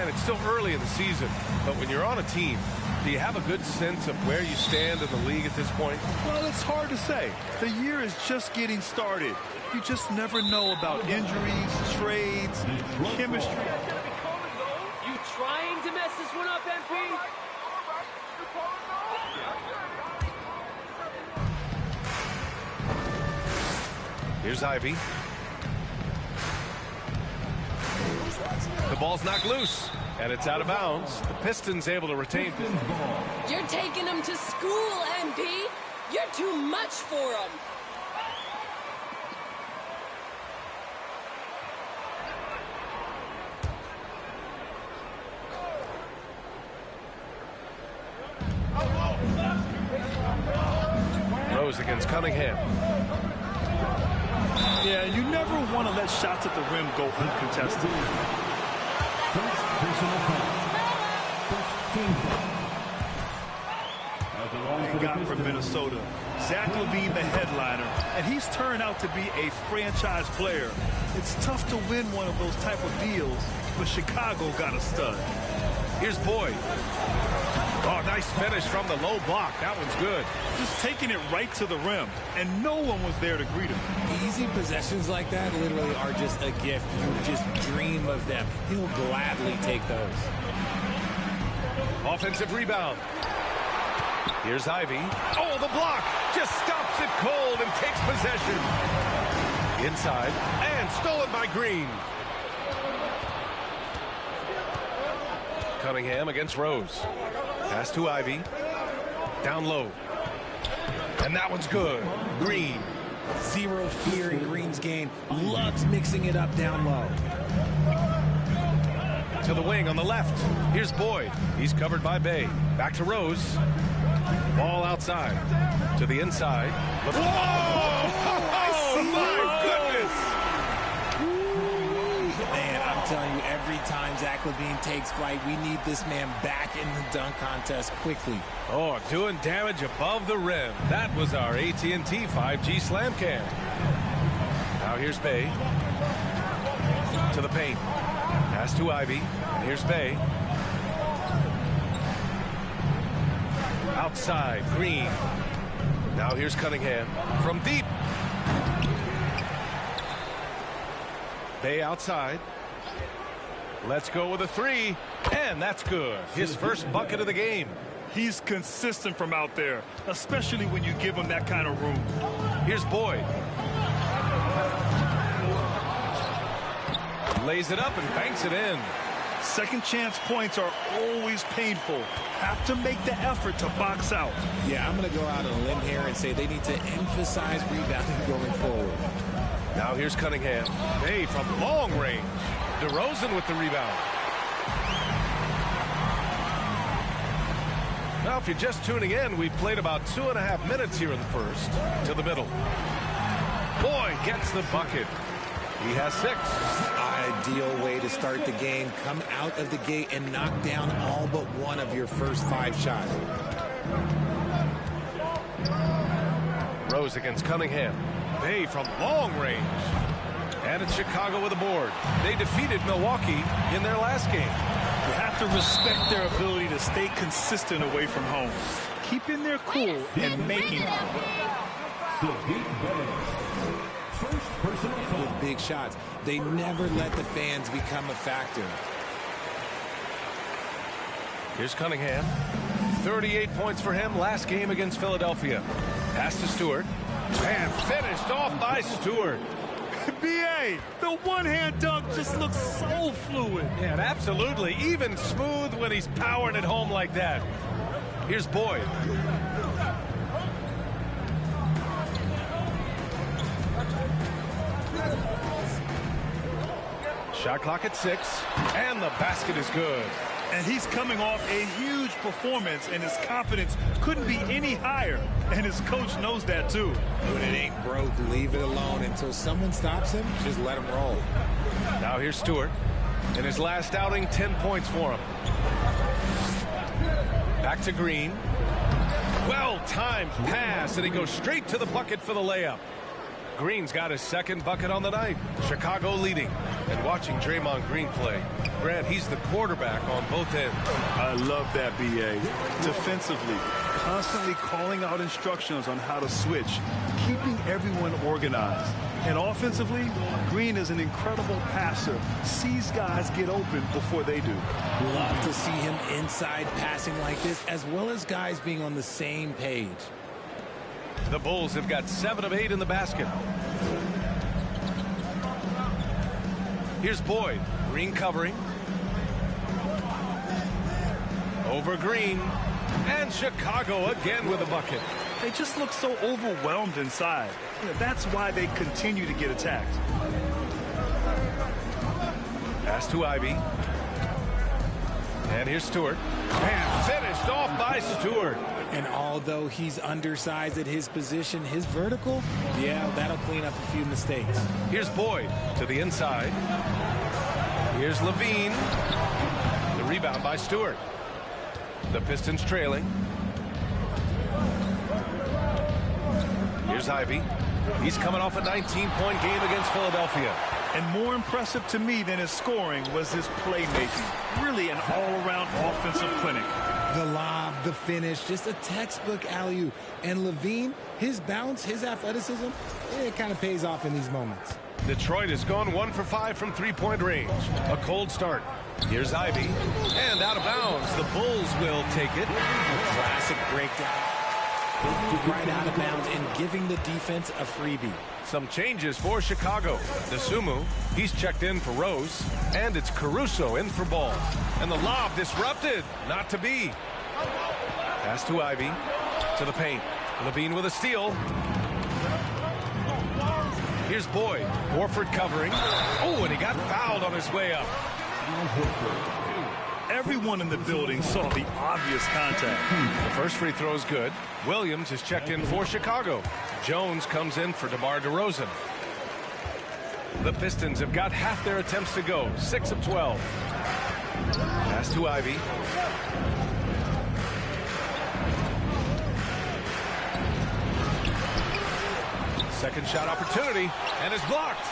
it's still early in the season, but when you're on a team, do you have a good sense of where you stand in the league at this point? Well, it's hard to say. The year is just getting started. You just never know about injuries, trades, chemistry. You trying to mess this one up, MP? Here's Ivy. The ball's knocked loose, and it's out of bounds. The Pistons able to retain this. You're taking them to school, MP. You're too much for them. Rose against Cunningham. Yeah, you never want to let shots at the rim go uncontested. First personal foul. First team foul. They got from Minnesota. Zach LaVine, the headliner, and he's turned out to be a franchise player. It's tough to win one of those type of deals, but Chicago got a stud. Here's Boyd. Oh, nice finish from the low block. That one's good. Just taking it right to the rim, and no one was there to greet him. Easy possessions like that literally are just a gift. You just dream of them. He'll gladly take those. Offensive rebound. Here's Ivy. Oh, the block just stops it cold and takes possession. Inside, and stolen by Green. Cunningham against Rose. Pass to Ivy. Down low. And that one's good. Green. Zero fear in Green's game. Loves mixing it up down low. To the wing on the left. Here's Boyd. He's covered by Bay. Back to Rose. Ball outside. To the inside. Whoa! Oh, my goodness! Man, I'm telling you, every time Zach LaVine takes flight, we need this man back in the dunk contest quickly. Oh, doing damage above the rim. That was our AT&T 5G Slam Cam. Now here's Bay. To the paint. Pass to Ivy. And here's Bay. Outside, Green. Now here's Cunningham from deep. Bay outside. Let's go with a three, and that's good. His first bucket of the game. He's consistent from out there, especially when you give him that kind of room. Here's Boyd. Lays it up and banks it in. Second chance points are always painful. Have to make the effort to box out. Yeah, I'm going to go out on a limb here and say they need to emphasize rebounding going forward. Now here's Cunningham. Bay from long range. DeRozan with the rebound. Now, if you're just tuning in, we've played about 2.5 minutes here in the first. To the middle. Boyd gets the bucket. He has 6. Ideal way to start the game. Come out of the gate and knock down all but one of your first 5 shots. Rose against Cunningham. Bay from long range. And it's Chicago with a board. They defeated Milwaukee in their last game. You have to respect their ability to stay consistent away from home. Keeping their cool and making it. First personal foul. With big shots, they never let the fans become a factor. Here's Cunningham. 38 points for him last game against Philadelphia. Pass to Stewart. And finished off by Stewart. B.A., the one-hand dunk just looks so fluid. Yeah, and absolutely. Even smooth when he's powering it home like that. Here's Boyd. Shot clock at 6. And the basket is good. And he's coming off a huge performance, and his confidence couldn't be any higher. And his coach knows that, too. When it ain't broke, leave it alone. Until someone stops him, just let him roll. Now here's Stewart. In his last outing, 10 points for him. Back to Green. Well-timed pass, and he goes straight to the bucket for the layup. Green's got his second bucket on the night. Chicago leading. And watching Draymond Green play, Grant, he's the quarterback on both ends. I love that, B.A. Defensively, constantly calling out instructions on how to switch, keeping everyone organized. And offensively, Green is an incredible passer, sees guys get open before they do. Love to see him inside passing like this, as well as guys being on the same page. The Bulls have got 7 of 8 in the basket. Here's Boyd. Green covering. Over Green. And Chicago again with a bucket. They just look so overwhelmed inside. That's why they continue to get attacked. Pass to Ivy. And here's Stewart. And finished off by Stewart. And although he's undersized at his position, his vertical, yeah, that'll clean up a few mistakes. Here's Boyd to the inside. Here's Levine. The rebound by Stewart. The Pistons trailing. Here's Ivy. He's coming off a 19-point game against Philadelphia. And more impressive to me than his scoring was his playmaking. Really an all-around offensive clinic. The lob, the finish, just a textbook alley-oop. And Levine, his bounce, his athleticism, it kind of pays off in these moments. Detroit has gone 1 for 5 from three-point range. A cold start. Here's Ivy. And out of bounds. The Bulls will take it. A classic breakdown. Right out of bounds and giving the defense a freebie. Some changes for Chicago. Dosunmu, he's checked in for Rose. And it's Caruso in for Ball. And the lob disrupted. Not to be. Pass to Ivy. To the paint. Levine with a steal. Here's Boyd. Horford covering. Oh, and he got fouled on his way up. Everyone in the building saw the obvious contact. The first free throw is good. Williams is checked in for Chicago. Jones comes in for DeMar DeRozan. The Pistons have got half their attempts to go. 6 of 12. Pass to Ivy. Second shot opportunity, and is blocked.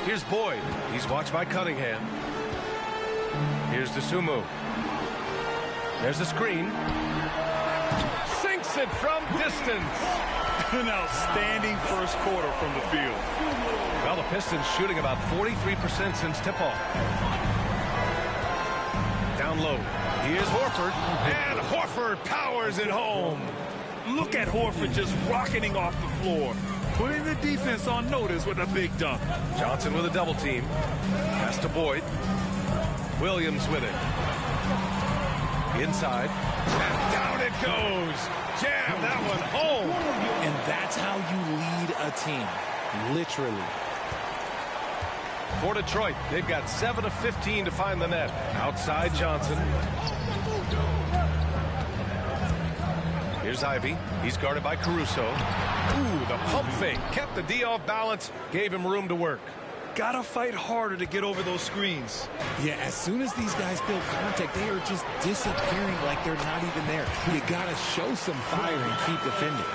Here's Boyd. He's watched by Cunningham. Here's Dosunmu. There's a screen. Sinks it from distance. An outstanding first quarter from the field. Well, the Pistons shooting about 43% since tip-off. Down low. Here's Horford. And Horford powers it home. Look at Horford just rocketing off the floor, putting the defense on notice with a big dunk. Johnson with a double team. Pass to Boyd. Williams with it. Inside. And down it goes. Jam that one home. And that's how you lead a team. Literally. For Detroit, they've got 7 of 15 to find the net. Outside Johnson. Here's Ivy. He's guarded by Caruso. Ooh, the pump fake. Kept the D off balance. Gave him room to work. Gotta fight harder to get over those screens. Yeah, as soon as these guys feel contact, they are just disappearing like they're not even there. You gotta show some fire and keep defending.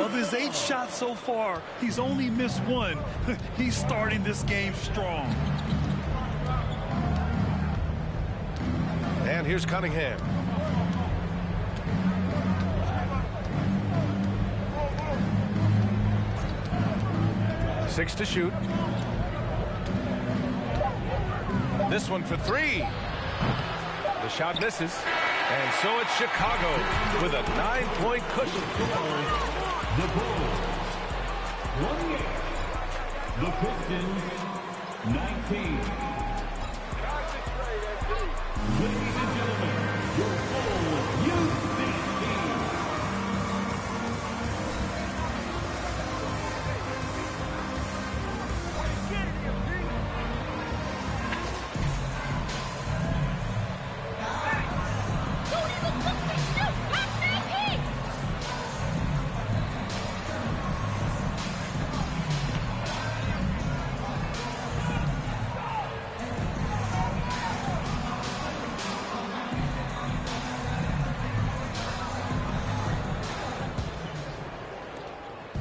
Of his 8 shots so far, he's only missed 1. He's starting this game strong. And here's Cunningham. Six to shoot. This one for 3. The shot misses. And so it's Chicago with a 9-point cushion. The Bulls 28. The Pistons 19. Ladies and gentlemen, your Bulls Youth team.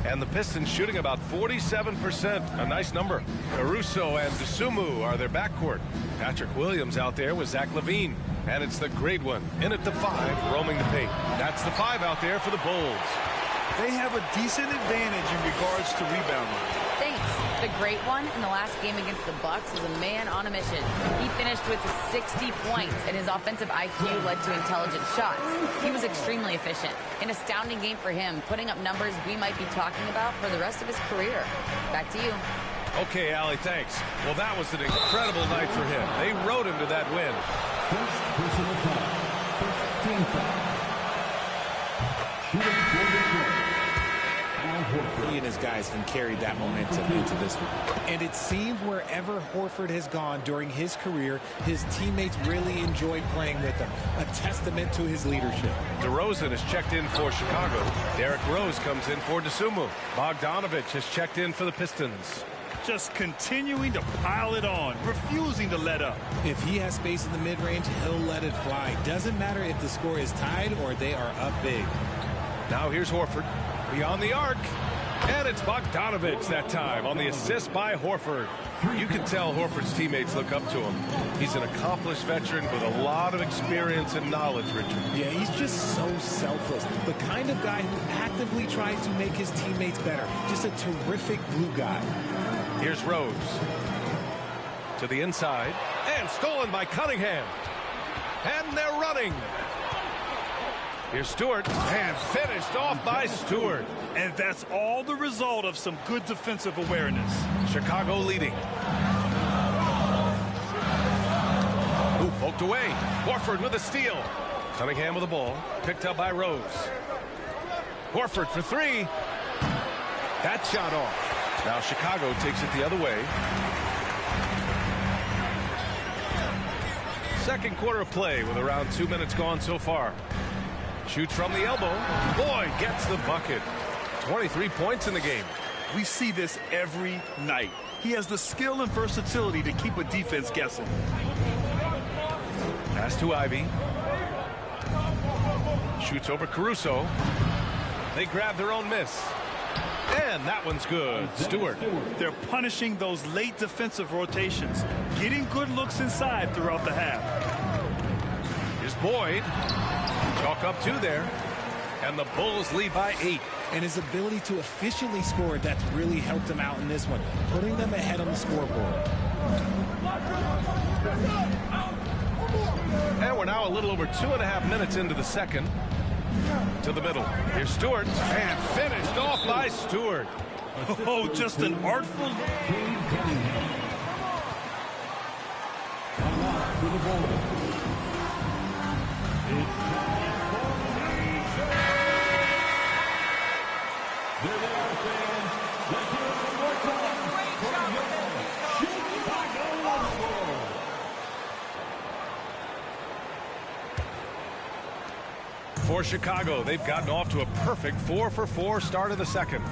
And the Pistons shooting about 47%. A nice number. Caruso and Dosunmu are their backcourt. Patrick Williams out there with Zach LaVine. And it's the great one in at the 5, roaming the paint. That's the 5 out there for the Bulls. They have a decent advantage in regards to rebounding. Thanks. The great one in the last game against the Bucks was a man on a mission. He finished with 60 points, and his offensive IQ led to intelligent shots. He was extremely efficient. An astounding game for him, putting up numbers we might be talking about for the rest of his career. Back to you. Okay, Allie, thanks. Well, that was an incredible night for him. They rode him to that win. First personal foul. First team foul. Shooting for Detroit. He and his guys can carry that momentum into this one. And it seems wherever Horford has gone during his career, his teammates really enjoyed playing with him. A testament to his leadership. DeRozan has checked in for Chicago. Derrick Rose comes in for Dosunmu. Bogdanovich has checked in for the Pistons. Just continuing to pile it on, refusing to let up. If he has space in the mid-range, he'll let it fly. Doesn't matter if the score is tied or they are up big. Now here's Horford. Beyond the arc. And it's Bogdanovich that time on the assist by Horford. You can tell Horford's teammates look up to him. He's an accomplished veteran with a lot of experience and knowledge, Richard. Yeah, he's just so selfless. The kind of guy who actively tries to make his teammates better. Just a terrific glue guy. Here's Rose. To the inside. And stolen by Cunningham. And they're running. Here's Stewart, and finished off by Stewart. And that's all the result of some good defensive awareness. Chicago leading. Ooh, poked away. Horford with a steal. Cunningham with the ball, picked up by Rose. Horford for 3. That shot off. Now Chicago takes it the other way. Second quarter of play with around 2 minutes gone so far. Shoots from the elbow. Boy, gets the bucket. 23 points in the game. We see this every night. He has the skill and versatility to keep a defense guessing. Pass to Ivy. Shoots over Caruso. They grab their own miss. And that one's good. Stewart. They're punishing those late defensive rotations, getting good looks inside throughout the half. Here's Boyd. Chalk up 2 there. And the Bulls lead by 8. And his ability to efficiently score, that's really helped him out in this one, putting them ahead on the scoreboard. And we're now a little over 2.5 minutes into the second. To the middle. Here's Stewart. And finished off by Stewart. Oh, just an artful. For Chicago, they've gotten off to a perfect 4-for-4 start of the second.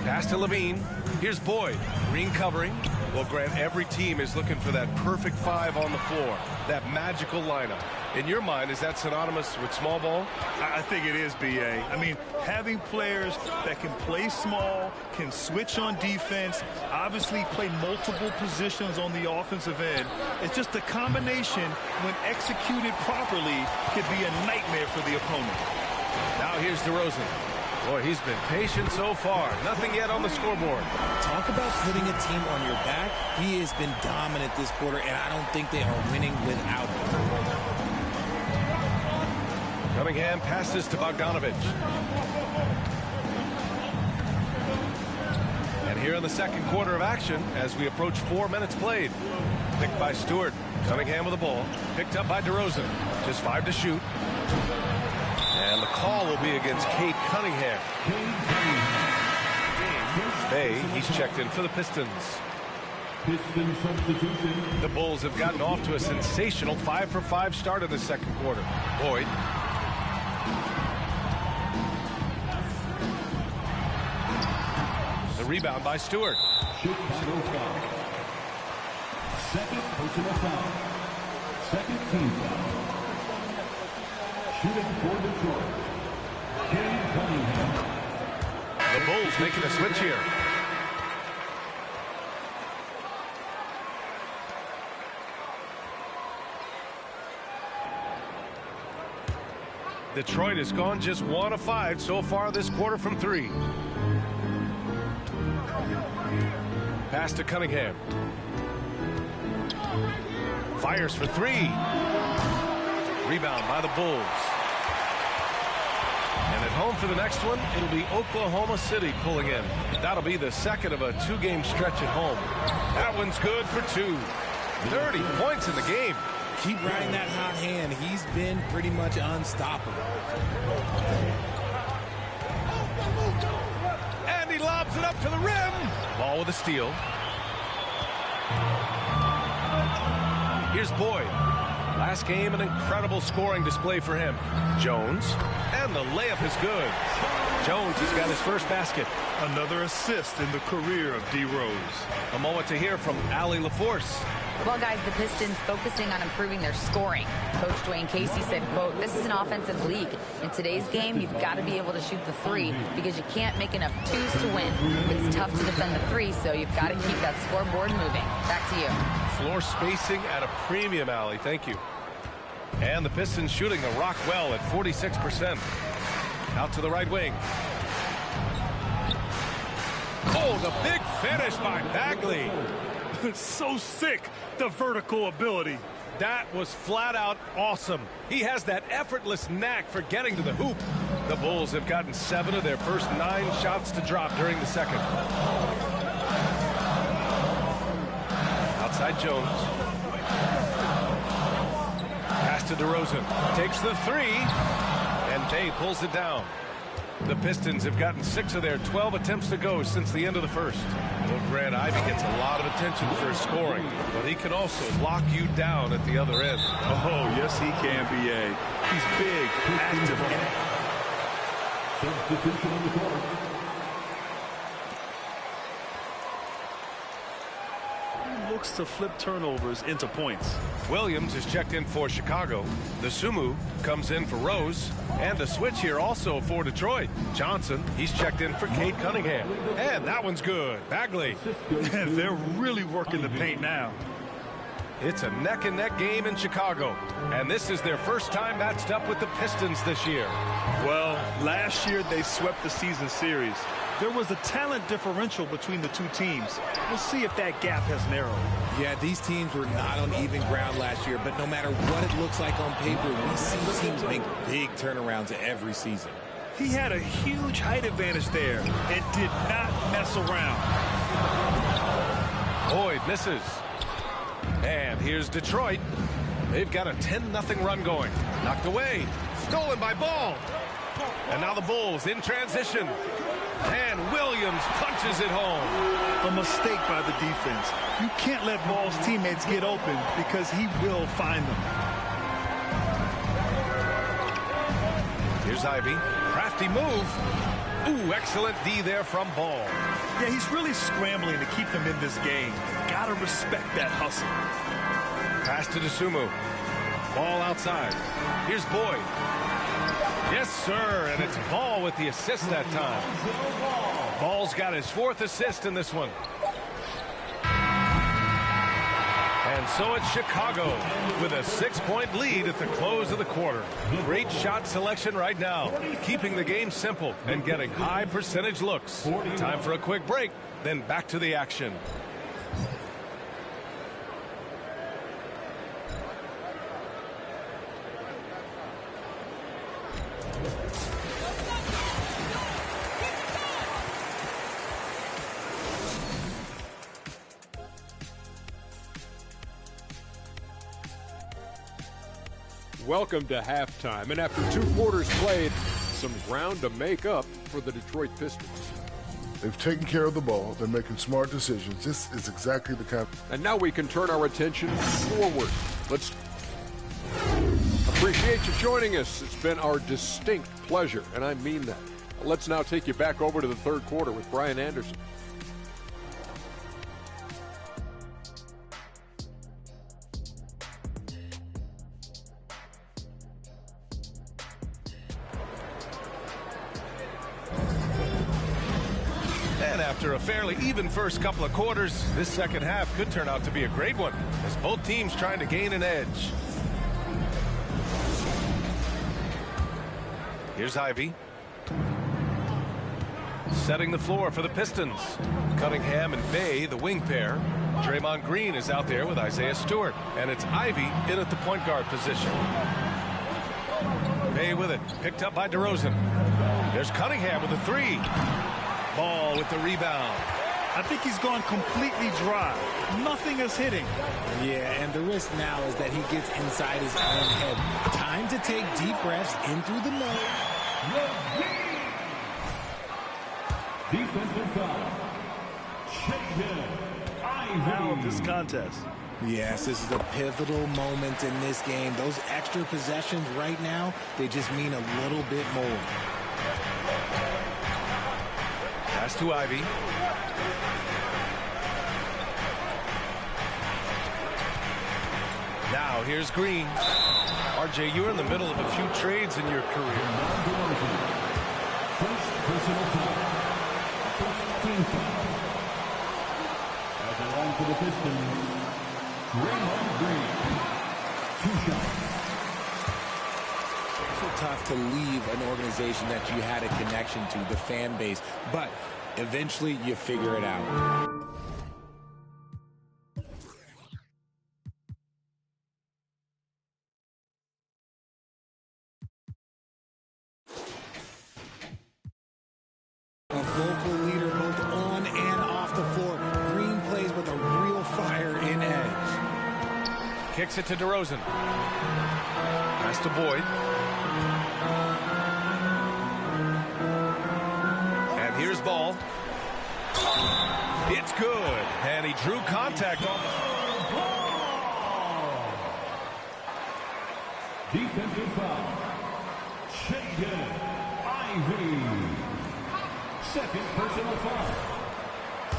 Pass to LaVine. Here's Boyd. Green covering. Well, Grant, every team is looking for that perfect 5 on the floor. That magical lineup. In your mind, is that synonymous with small ball? I think it is, B.A. I mean, having players that can play small, can switch on defense, obviously play multiple positions on the offensive end. It's just a combination, when executed properly, could be a nightmare for the opponent. Now here's DeRozan. Boy, he's been patient so far. Nothing yet on the scoreboard. Talk about putting a team on your back. He has been dominant this quarter, and I don't think they are winning without him. Cunningham passes to Bogdanovich. And here in the second quarter of action, as we approach 4 minutes played. Picked by Stewart. Cunningham with the ball. Picked up by DeRozan. Just 5 to shoot. And the call will be against Cade Cunningham. Bay, he's checked in for the Pistons. Piston substitution. The Bulls have gotten off to a sensational 5-for-5 start in the second quarter. Boyd. The rebound by Stewart. Chicago foul. Second personal foul. Second team foul. Shooting for Detroit. Cade Cunningham. The Bulls making a switch here. Detroit has gone just 1 of 5 so far this quarter from 3. Pass to Cunningham. Fires for 3. Rebound by the Bulls. And at home for the next one, it'll be Oklahoma City pulling in. That'll be the second of a 2-game stretch at home. That one's good for 2. 30 points in the game. Keep riding that hot hand. He's been pretty much unstoppable. And he lobs it up to the rim. Ball with a steal. Here's Boyd. Last game, an incredible scoring display for him. Jones, and the layup is good. Jones has got his first basket. Another assist in the career of D. Rose. A moment to hear from Allie LaForce. Well, guys, the Pistons focusing on improving their scoring. Coach Dwayne Casey said, quote, "This is an offensive league. In today's game, you've got to be able to shoot the 3 because you can't make enough 2s to win. It's tough to defend the 3, so you've got to keep that scoreboard moving." Back to you. Floor spacing at a premium, Allie. Thank you. And the Pistons shooting the rock well at 46%. Out to the right wing. Oh, the big finish by Bagley. So sick, the vertical ability. That was flat out awesome. He has that effortless knack for getting to the hoop. The Bulls have gotten 7 of their first 9 shots to drop during the second. Outside Jones. Pass to DeRozan. Takes the 3. And Bay pulls it down. The Pistons have gotten 6 of their 12 attempts to go since the end of the first. Well, Grant, Ivy gets a lot of attention for his scoring, but he can also lock you down at the other end. Oh, yes, he can, B.A. He's big, active. Substitution on the court. He looks to flip turnovers into points. Williams is checked in for Chicago. The Sumu comes in for Rose. And a switch here also for Detroit. Johnson, he's checked in for Cade Cunningham. And that one's good. Bagley. And they're really working the paint now. It's a neck-and-neck game in Chicago. And this is their first time matched up with the Pistons this year. Well, last year they swept the season series. There was a talent differential between the two teams. We'll see if that gap has narrowed. Yeah, these teams were not on even ground last year, but no matter what it looks like on paper, we see teams make big turnarounds every season. He had a huge height advantage there and did not mess around. Boyd misses. And here's Detroit. They've got a 10-0 run going. Knocked away. Stolen by Ball. And now the Bulls in transition. And Williams punches it home. A mistake by the defense. You can't let Ball's teammates get open because he will find them. Here's Ivy. Crafty move. Ooh, excellent D there from Ball. Yeah, he's really scrambling to keep them in this game. Gotta respect that hustle. Pass to DeSumo. Ball outside. Here's Boyd. Yes, sir, and it's Ball with the assist that time. Ball's got his 4th assist in this one. And so it's Chicago with a 6-point lead at the close of the quarter. Great shot selection right now, keeping the game simple and getting high percentage looks. Time for a quick break, then back to the action. Welcome to halftime, and after 2 quarters played, some ground to make up for the Detroit Pistons. They've taken care of the ball. They're making smart decisions. This is exactly the kind. And now we can turn our attention forward. Let's appreciate you joining us. It's been our distinct pleasure, and I mean that. Let's now take you back over to the 3rd quarter with Brian Anderson. after a fairly even first couple of quarters, this second half could turn out to be a great one, as both teams trying to gain an edge. Here's Ivy. Setting the floor for the Pistons. Cunningham and Bay, the wing pair. Draymond Green is out there with Isaiah Stewart. And it's Ivy in at the point guard position. Bay with it. Picked up by DeRozan. There's Cunningham with the three. Ball with the rebound. I think he's gone completely dry. Nothing is hitting. Yeah, and the risk now is that he gets inside his own head. Time to take deep breaths in through the nose. Defensive foul. Now this contest. Yes, this is a pivotal moment in this game. Those extra possessions right now, they just mean a little bit more. Pass to Ivy. Now here's Green. RJ, you're in the middle of a few trades in your career. First personal foul. First team foul. At the line for the Pistons, Draymond Green. 2 shots. It's so tough to leave an organization that you had a connection to, the fan base, but eventually you figure it out. A vocal leader both on and off the floor. Green plays with a real fire in edge. Kicks it to DeRozan. Pass to Boyd. And here's Ball. It's good. And he drew contact on the... Defensive foul. Shaden Ivy. Second personal foul.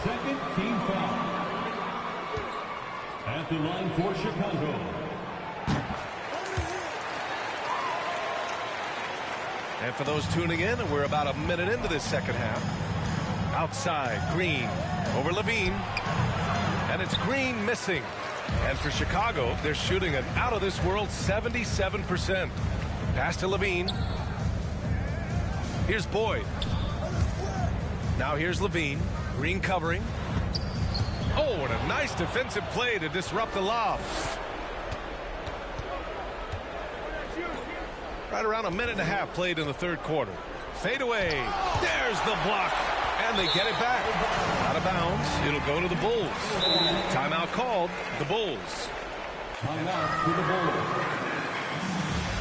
Second team foul. At the line for Chicago. And for those tuning in, we're about a minute into this second half. Outside, Green over Levine. And it's Green missing. And for Chicago, they're shooting an out-of-this-world 77%. Pass to Levine. Here's Boyd. Now here's Levine. Green covering. Oh, what a nice defensive play to disrupt the lob. Right around a minute and a half played in the third quarter. Fade away. There's the block. And they get it back. Out of bounds. It'll go to the Bulls. Timeout called. The Bulls. Timeout for the Bulls.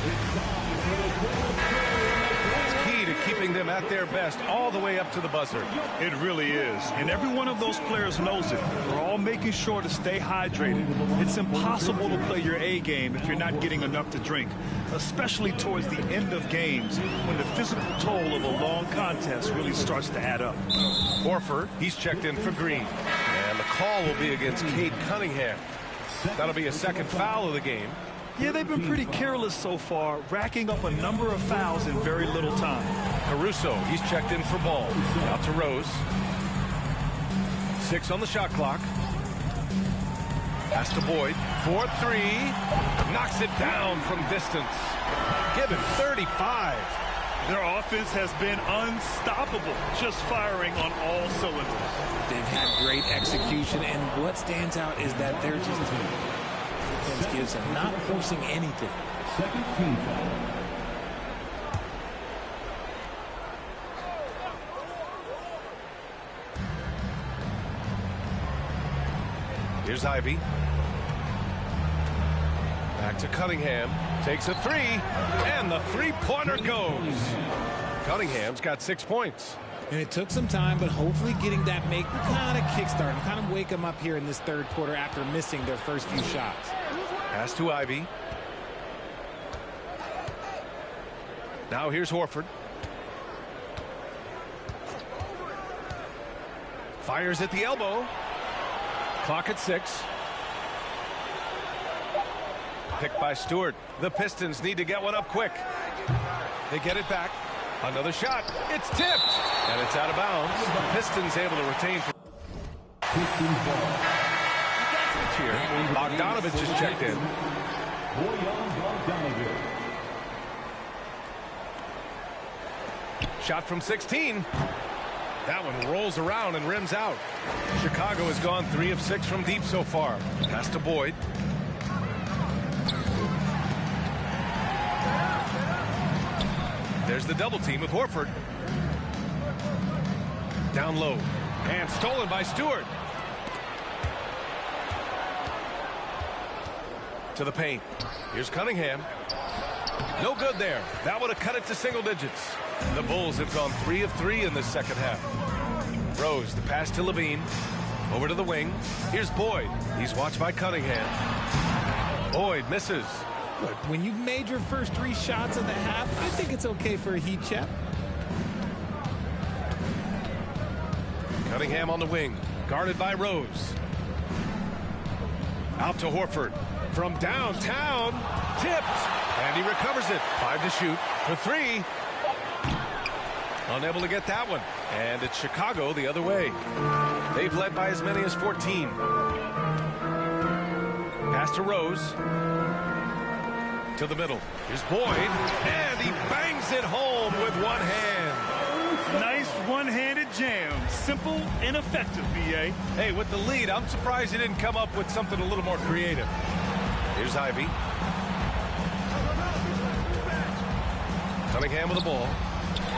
It's time for the Bulls. It's key to keeping them at their best all the way up to the buzzer. It really is. And every one of those players knows it. We're all making sure to stay hydrated. It's impossible to play your A game if you're not getting enough to drink, especially towards the end of games when the physical toll of a long contest really starts to add up. Horford, he's checked in for Green. And the call will be against Cade Cunningham. That'll be a second foul of the game. Yeah, they've been pretty careless so far, racking up a number of fouls in very little time. Caruso, he's checked in for Ball. Out to Rose. 6 on the shot clock. Pass to Boyd. 4-3. Knocks it down from distance. Given 35. Their offense has been unstoppable, just firing on all cylinders. They've had great execution, and what stands out is that they're just defense gives them not forcing anything. Second team foul. Here's Ivy. Back to Cunningham. Takes a three. And the three-pointer goes. Cunningham's got 6 points. And it took some time, but hopefully getting that make kind of kickstart, kind of wake them up here in this third quarter after missing their first few shots. Pass to Ivy. Now here's Horford. Fires at the elbow. Clock at 6. Picked by Stewart. The Pistons need to get one up quick. They get it back. Another shot. It's tipped. And it's out of bounds. Pistons able to retain. Pistons ball. Here. Bogdanovich is checked in. Bojan Bogdanović. Shot from 16. That one rolls around and rims out. Chicago has gone 3 of 6 from deep so far. Pass to Boyd. There's the double team with Horford. Down low. And stolen by Stewart. To the paint. Here's Cunningham. No good there. That would have cut it to single digits. The Bulls have gone 3 of 3 in the second half. Rose, the pass to Levine. Over to the wing. Here's Boyd. He's watched by Cunningham. Boyd misses. Look, when you've made your first 3 shots of the half, I think it's okay for a heat check. Cunningham on the wing. Guarded by Rose. Out to Horford. From downtown. Tipped. And he recovers it. 5 to shoot for 3. Unable to get that one. And it's Chicago the other way. They've led by as many as 14. Pass to Rose. To the middle. Here's Boyd. And he bangs it home with one hand. Nice one-handed jam. Simple and effective, B.A. Hey, with the lead, I'm surprised he didn't come up with something a little more creative. Here's Ivy. Cunningham with the ball.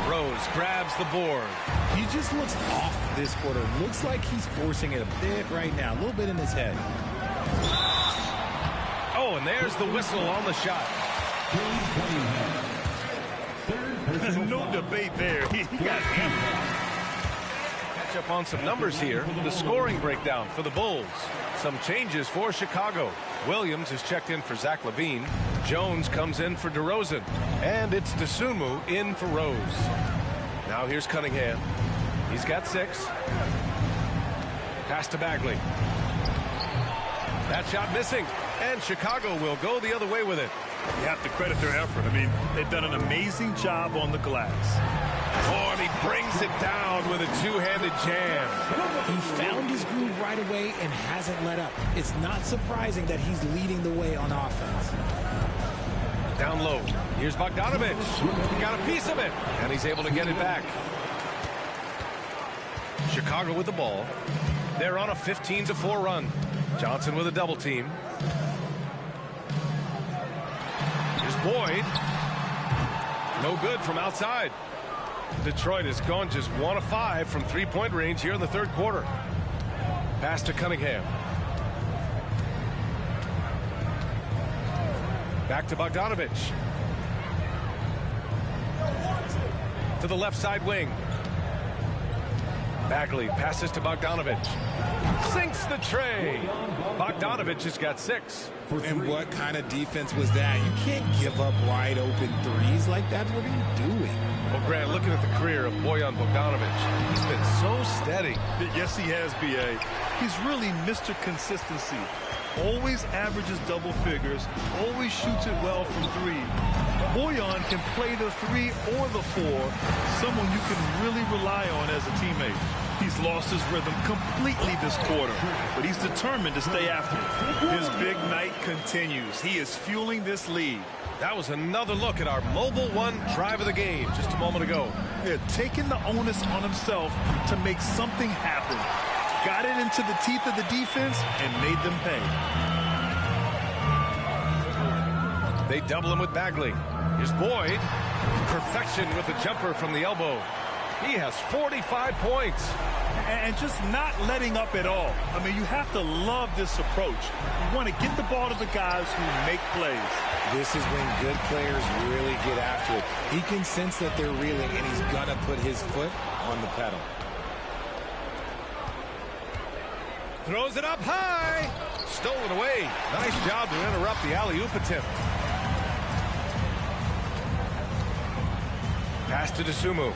Rose grabs the board. He just looks off this quarter. Looks like he's forcing it a bit right now. A little bit in his head. Oh, and there's the whistle on the shot. No debate there. He got hammered. Catch up on some numbers here. The scoring breakdown for the Bulls. Some changes for Chicago. Williams is checked in for Zach LaVine. Jones comes in for DeRozan. And it's Dosunmu in for Rose. Now here's Cunningham. He's got 6. Pass to Bagley. That shot missing. And Chicago will go the other way with it. You have to credit their effort. I mean, they've done an amazing job on the glass. Oh, and he brings it down with a two-handed jam. He found his groove right away and hasn't let up. It's not surprising that he's leading the way on offense. Down low. Here's Bogdanovich. He got a piece of it, and he's able to get it back. Chicago with the ball. They're on a 15-4 run. Johnson with a double team. Here's Boyd. No good from outside. Detroit has gone just 1 of 5 from three-point range here in the third quarter. Pass to Cunningham. Back to Bogdanovich. To the left side wing. Bagley passes to Bogdanovich. Sinks the tray. Bogdanovich has got 6. And what kind of defense was that? You can't give up wide open threes like that. What are you doing? Well, Grant, looking at the career of Bojan Bogdanovich, he's been so steady. Yes, he has, B.A. He's really Mr. Consistency. Always averages double figures, always shoots it well from 3. Bojan can play the 3 or the 4, someone you can really rely on as a teammate. He's lost his rhythm completely this quarter, but he's determined to stay after it. His big night continues. He is fueling this lead. That was another look at our Mobile One drive of the game just a moment ago. They're taking the onus on himself to make something happen. Got it into the teeth of the defense and made them pay. They double him with Bagley. Here's Boyd. Perfection with the jumper from the elbow. He has 45 points. And just not letting up at all. I mean, you have to love this approach. You want to get the ball to the guys who make plays. This is when good players really get after it. He can sense that they're reeling, and he's going to put his foot on the pedal. Throws it up high. Stolen away. Nice job to interrupt the alley-oop attempt. Pass to Dosunmu.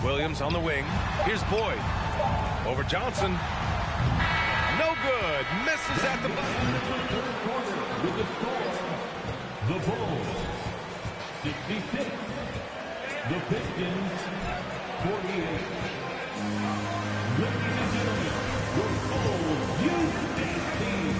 Williams on the wing. Here's Boyd. Over Johnson. No good. Misses at the... With the score, the Bulls 66. The Pistons, 48. Ladies and gentlemen, your Bulls Youth State team.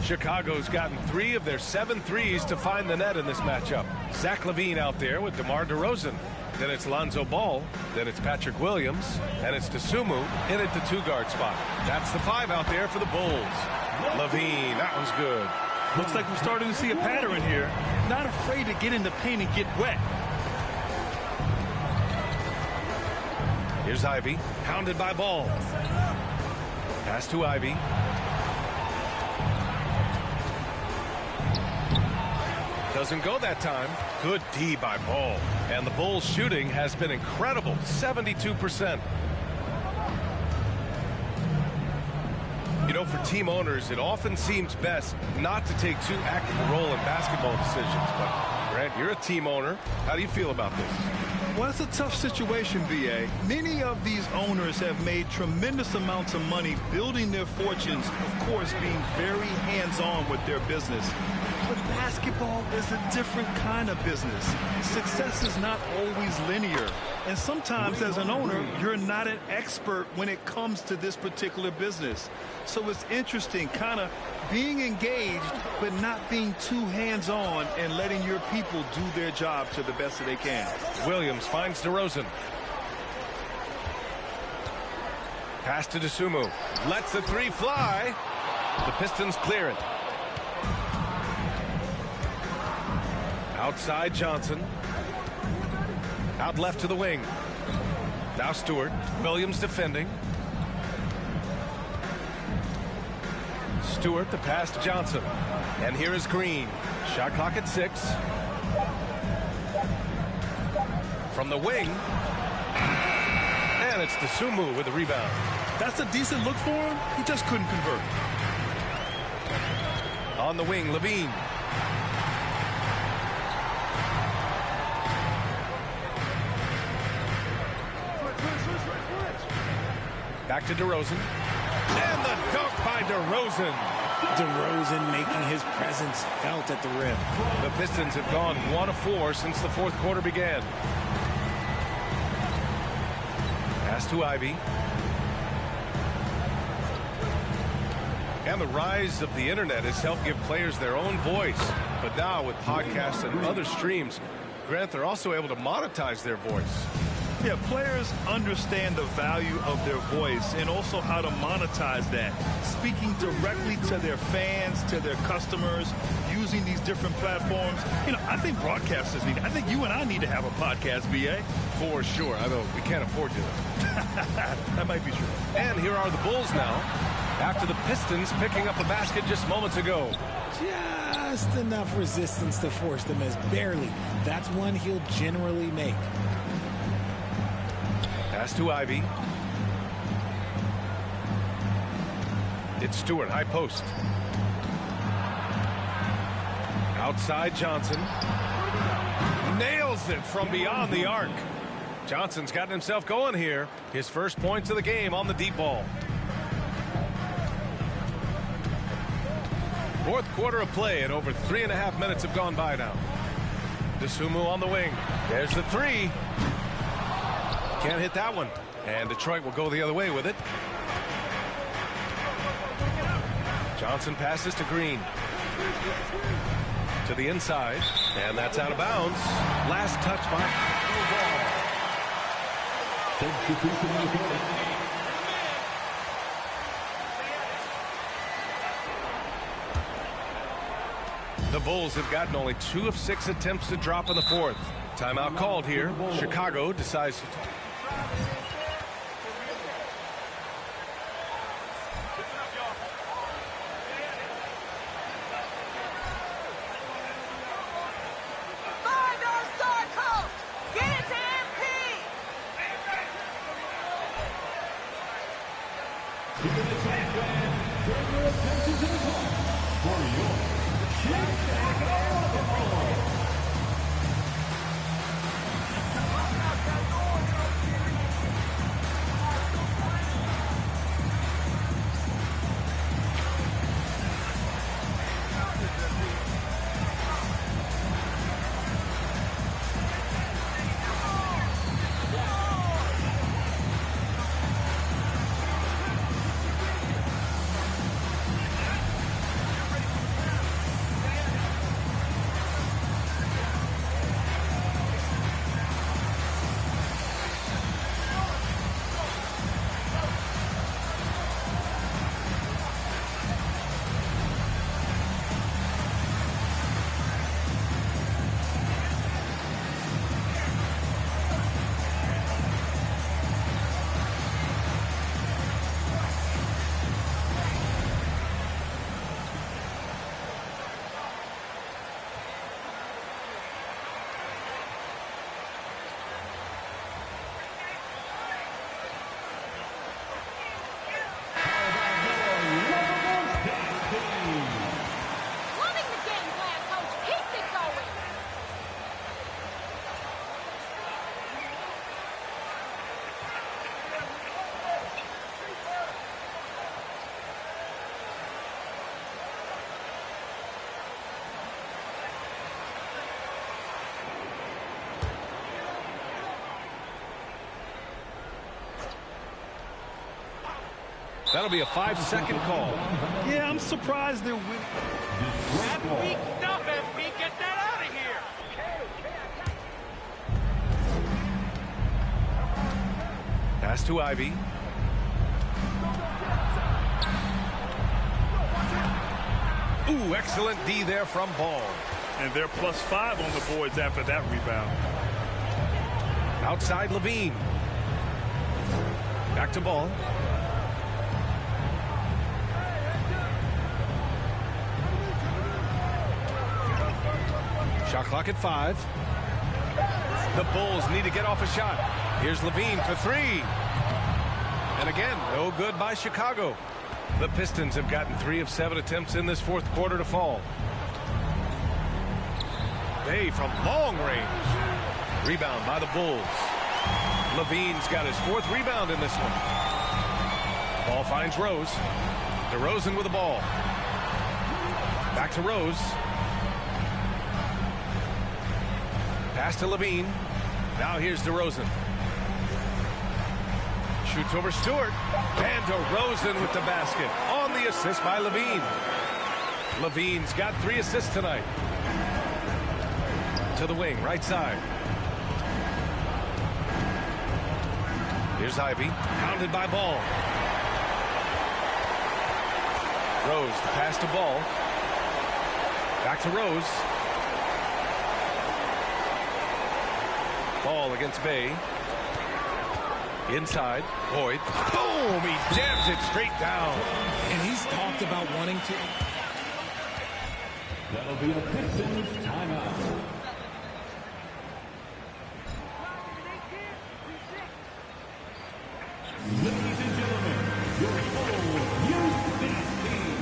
Chicago's gotten 3 of their 7 threes to find the net in this matchup. Zach LaVine out there with DeMar DeRozan. Then it's Lonzo Ball. Then it's Patrick Williams. And it's DeSumo in at the 2-guard spot. That's the 5 out there for the Bulls. LaVine, that one's good. Looks like we're starting to see a pattern here. Not afraid to get in the paint and get wet. Here's Ivy, pounded by Ball. Pass to Ivy. Doesn't go that time. Good D by Ball. And the Bulls shooting has been incredible, 72%. You know, for team owners, it often seems best not to take too active a role in basketball decisions. But, Grant, you're a team owner. How do you feel about this? Well, it's a tough situation, B.A. Many of these owners have made tremendous amounts of money building their fortunes, of course, being very hands-on with their business. But basketball is a different kind of business. Success is not always linear. And sometimes as an owner, you're not an expert when it comes to this particular business. So it's interesting, kind of being engaged, but not being too hands-on and letting your people do their job to the best that they can. Williams finds DeRozan. Pass to DeSumo. Lets the 3 fly. The Pistons clear it. Outside Johnson. Out left to the wing. Now Stewart. Williams defending. Stewart, the pass to Johnson. And here is Green. Shot clock at 6. From the wing. And it's DeSumo with the rebound. That's a decent look for him. He just couldn't convert. On the wing, LaVine. Back to DeRozan. And the dunk by DeRozan. DeRozan making his presence felt at the rim. The Pistons have gone 1 of 4 since the 4th quarter began. Pass to Ivy. And the rise of the internet has helped give players their own voice. But now with podcasts and other streams, Grant, they're also able to monetize their voice. Yeah, players understand the value of their voice and also how to monetize that. Speaking directly to their fans, to their customers, using these different platforms. You know, I think broadcasters need, I think you and I need to have a podcast, B.A. For sure, although we can't afford to. That might be true. And here are the Bulls now, after the Pistons picking up a basket just moments ago. Just enough resistance to force them as barely. That's one he'll generally make. Pass to Ivy. It's Stewart, high post. Outside Johnson. Nails it from beyond the arc. Johnson's gotten himself going here. His first points of the game on the deep ball. 4th quarter of play and over 3.5 minutes have gone by now. DeSumo on the wing. There's the 3. Can't hit that one. And Detroit will go the other way with it. Johnson passes to Green. To the inside. And that's out of bounds. Last touch by the Bulls have gotten only 2 of 6 attempts to drop in the 4th. Timeout called here. Chicago decides to... fans, turn your attention to the clock for your check of the ball. That'll be a 5-second call. Yeah, I'm surprised they're winning. That's weak stuff, MP. Get that out of here. Pass to Ivy. Ooh, excellent D there from Ball. And they're +5 on the boards after that rebound. Outside Levine. Back to Ball. Shot clock at 5. The Bulls need to get off a shot. Here's Levine for 3. And again, no good by Chicago. The Pistons have gotten 3 of 7 attempts in this fourth quarter to fall. Bay from long range. Rebound by the Bulls. Levine's got his 4th rebound in this one. Ball finds Rose. DeRozan with the ball. Back to Rose. Pass to Levine. Now here's DeRozan. Shoots over Stewart. And DeRozan with the basket. On the assist by Levine. Levine's got 3 assists tonight. To the wing, right side. Here's Ivy. Pounded by Ball. Rose, the pass to Ball. Back to Rose. Ball against Bay. Inside. Boyd. Boom! He jams it straight down. And he's talked about wanting to. That'll be a Pistons timeout. Ladies and gentlemen, your whole youth dance team.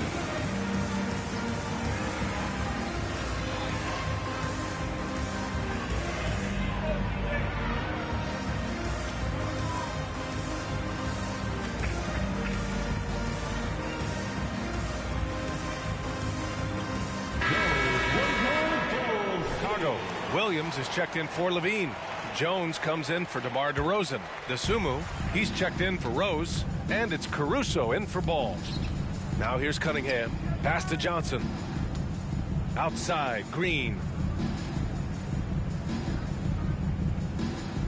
Chicago. Williams is checked in for Levine. Jones comes in for DeMar DeRozan. DeSumo, he's checked in for Rose. And it's Caruso in for Ball. Now here's Cunningham. Pass to Johnson. Outside, Green.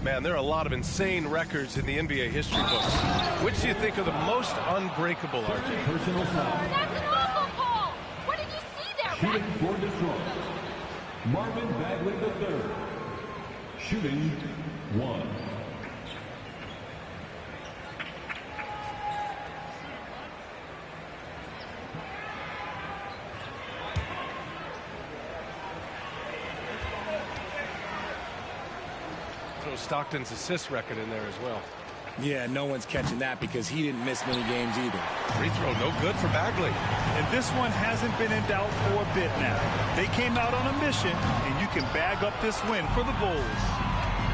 Man, there are a lot of insane records in the NBA history books. Which do you think are the most unbreakable, RJ? Personal foul. That's an awful call. What did you see there, Shooting for Detroit. Marvin Bagley III. Shooting 1. Throw Stockton's assist record in there as well. Yeah, no one's catching that because he didn't miss many games either. Free throw no good for Bagley. And this one hasn't been in doubt for a bit now. They came out on a mission, and you can bag up this win for the Bulls.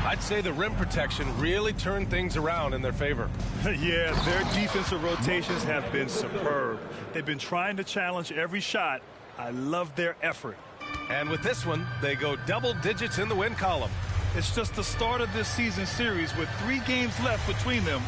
I'd say the rim protection really turned things around in their favor. Yeah, their defensive rotations have been superb. They've been trying to challenge every shot. I love their effort. And with this one, they go double digits in the win column. It's just the start of this season series with 3 games left between them,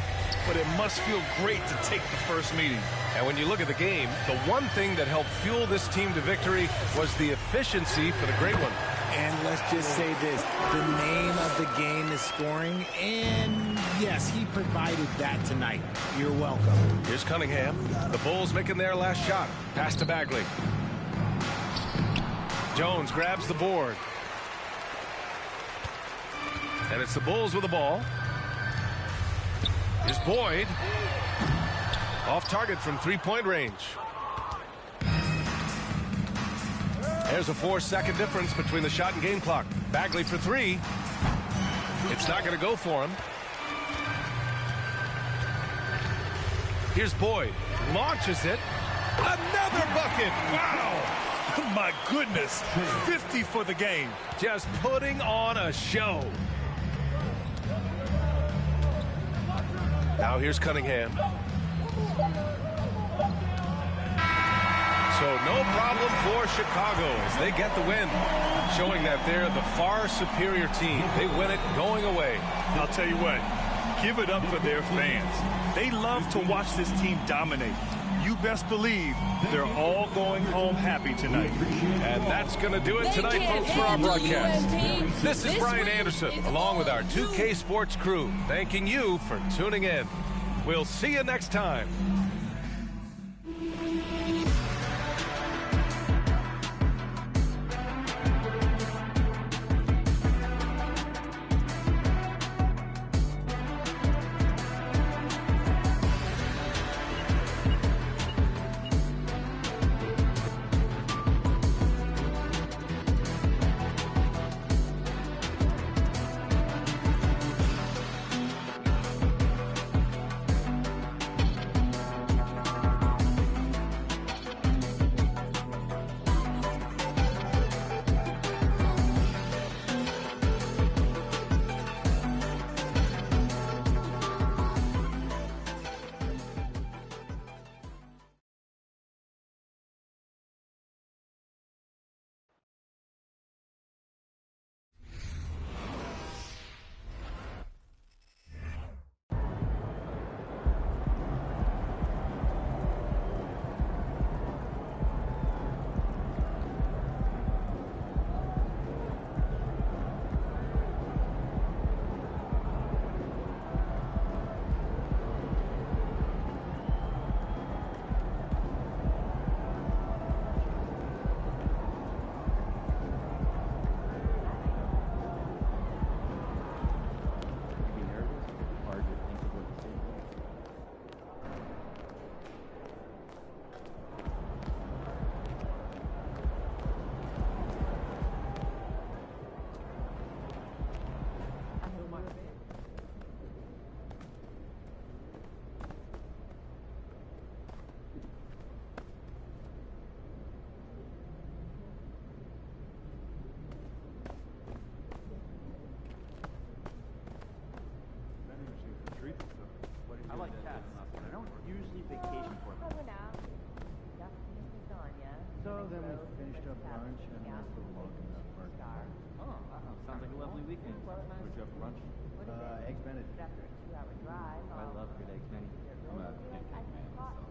but it must feel great to take the first meeting. And when you look at the game, the one thing that helped fuel this team to victory was the efficiency for the great one. And let's just say this, the name of the game is scoring, and yes, he provided that tonight. You're welcome. Here's Cunningham. The Bulls making their last shot. Pass to Bagley. Jones grabs the board. And it's the Bulls with the ball. Here's Boyd. Off target from three-point range. There's a 4-second difference between the shot and game clock. Bagley for 3. It's not going to go for him. Here's Boyd. Launches it. Another bucket. Wow. My goodness. 50 for the game. Just putting on a show. Now here's Cunningham. So no problem for Chicago as they get the win, showing that they're the far superior team. They win it going away. I'll tell you what, give it up for their fans. They love to watch this team dominate. You best believe they're all going home happy tonight. And that's going to do it tonight, folks, for our broadcast. This is Brian Anderson, along with our 2K Sports crew, thanking you for tuning in. We'll see you next time. I like cats. I don't usually vacation for them. So then we finished up lunch and went for a walk in the park. Oh, sounds like a lovely weekend. What'd you have for lunch? Eggs Benedict. I love good eggs, Benny. I'm a pancake man myself.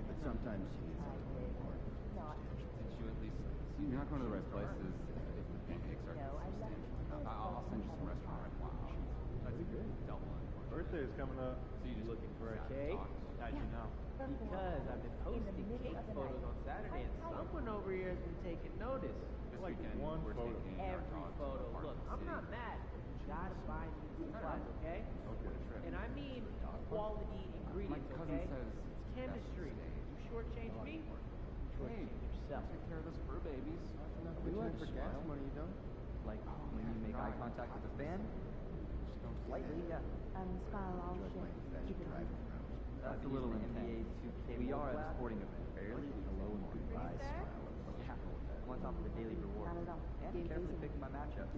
But sometimes you need something more substantial. Did you at least See, you're not going to the right places if the pancakes are substantial. I'll send you some restaurant recommendations. That's a good double line. Birthday is coming up. So you just looking for a cake? How'd you know? Because I've been posting cake photos on Saturday, and someone over here has been taking notice. This weekend, we're taking our Every dogs to photo. the park Look, in the I'm city. not mad. You gotta buy me supplies, okay? Okay. And I mean quality ingredients, My cousin okay? says It's chemistry. You shortchange me? Hey, Shortchange yourself. take care of those fur babies. We went for gas money, you know? Like when you make eye contact with a fan, Slightly, yeah. That's a little NBA 2K. We are at a sporting event. Barely. Hello and goodbye. On top of the daily reward. And carefully picking my matchups.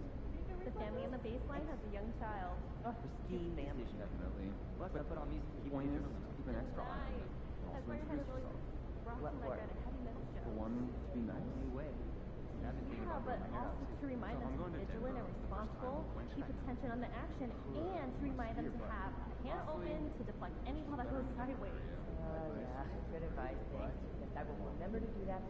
The family on the baseline has a young child. Pristine family. Definitely. Plus, I put on music to keep an extra eye on it. That's why your head is always rocking like that at heavy metal show. For one to be nice. New way. Yeah, but also to remind them to be vigilant and responsible, keep attention on the action, and to remind them to have a hand open to deflect any ball that goes sideways. Yeah, good advice, thanks. Yes, I will remember to do that.